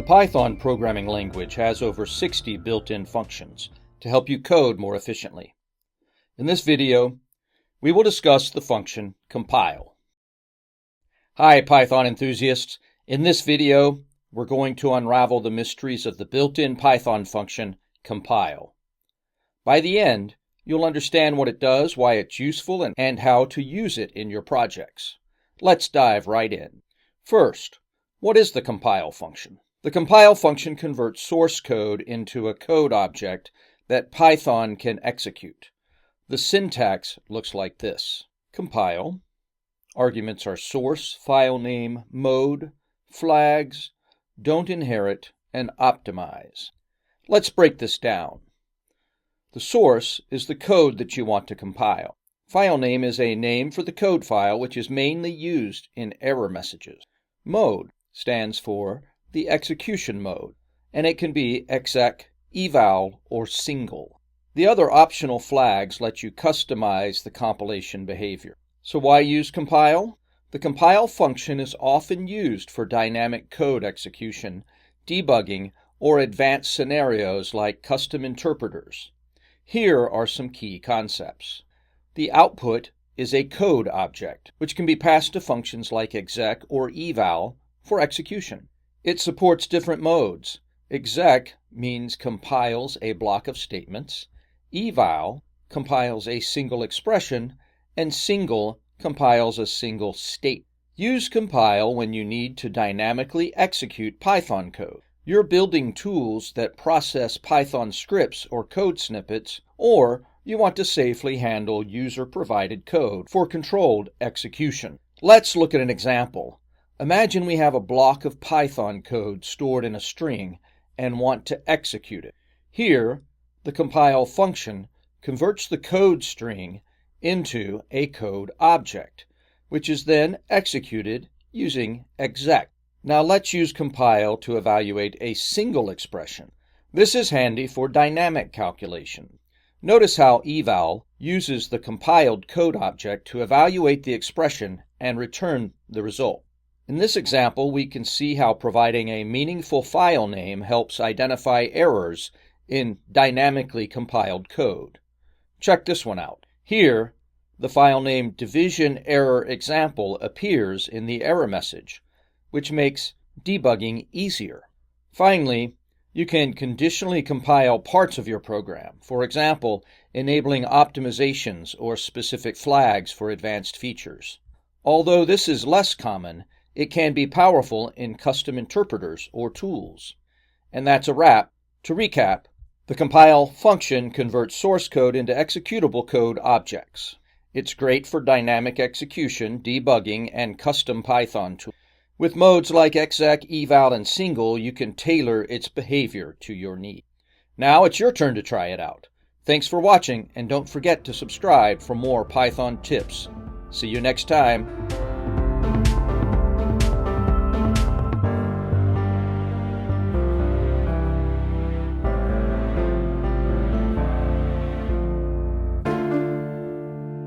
The Python programming language has over 60 built-in functions to help you code more efficiently. In this video, we will discuss the function compile. Hi Python enthusiasts! In this video, we're going to unravel the mysteries of the built-in Python function compile. By the end, you'll understand what it does, why it's useful, and how to use it in your projects. Let's dive right in. First, what is the compile function? The compile function converts source code into a code object that Python can execute. The syntax looks like this. Compile. Arguments are source, file name, mode, flags, don't inherit, and optimize. Let's break this down. The source is the code that you want to compile. File name is a name for the code file, which is mainly used in error messages. Mode stands for the execution mode, and it can be exec, eval, or single. The other optional flags let you customize the compilation behavior. So why use compile? The compile function is often used for dynamic code execution, debugging, or advanced scenarios like custom interpreters. Here are some key concepts. The output is a code object, which can be passed to functions like exec or eval for execution. It supports different modes. Exec means compiles a block of statements, eval compiles a single expression, and single compiles a single state. Use compile when you need to dynamically execute Python code. You're building tools that process Python scripts or code snippets, or you want to safely handle user-provided code for controlled execution. Let's look at an example. Imagine we have a block of Python code stored in a string and want to execute it. Here, the compile function converts the code string into a code object, which is then executed using exec. Now let's use compile to evaluate a single expression. This is handy for dynamic calculation. Notice how eval uses the compiled code object to evaluate the expression and return the result. In this example, we can see how providing a meaningful file name helps identify errors in dynamically compiled code. Check this one out. Here, the file name division error example appears in the error message, which makes debugging easier. Finally, you can conditionally compile parts of your program, for example, enabling optimizations or specific flags for advanced features. Although this is less common, it can be powerful in custom interpreters or tools. And that's a wrap. To recap, the compile function converts source code into executable code objects. It's great for dynamic execution, debugging, and custom Python tools. With modes like exec, eval, and single, you can tailor its behavior to your need. Now it's your turn to try it out. Thanks for watching, and don't forget to subscribe for more Python tips. See you next time.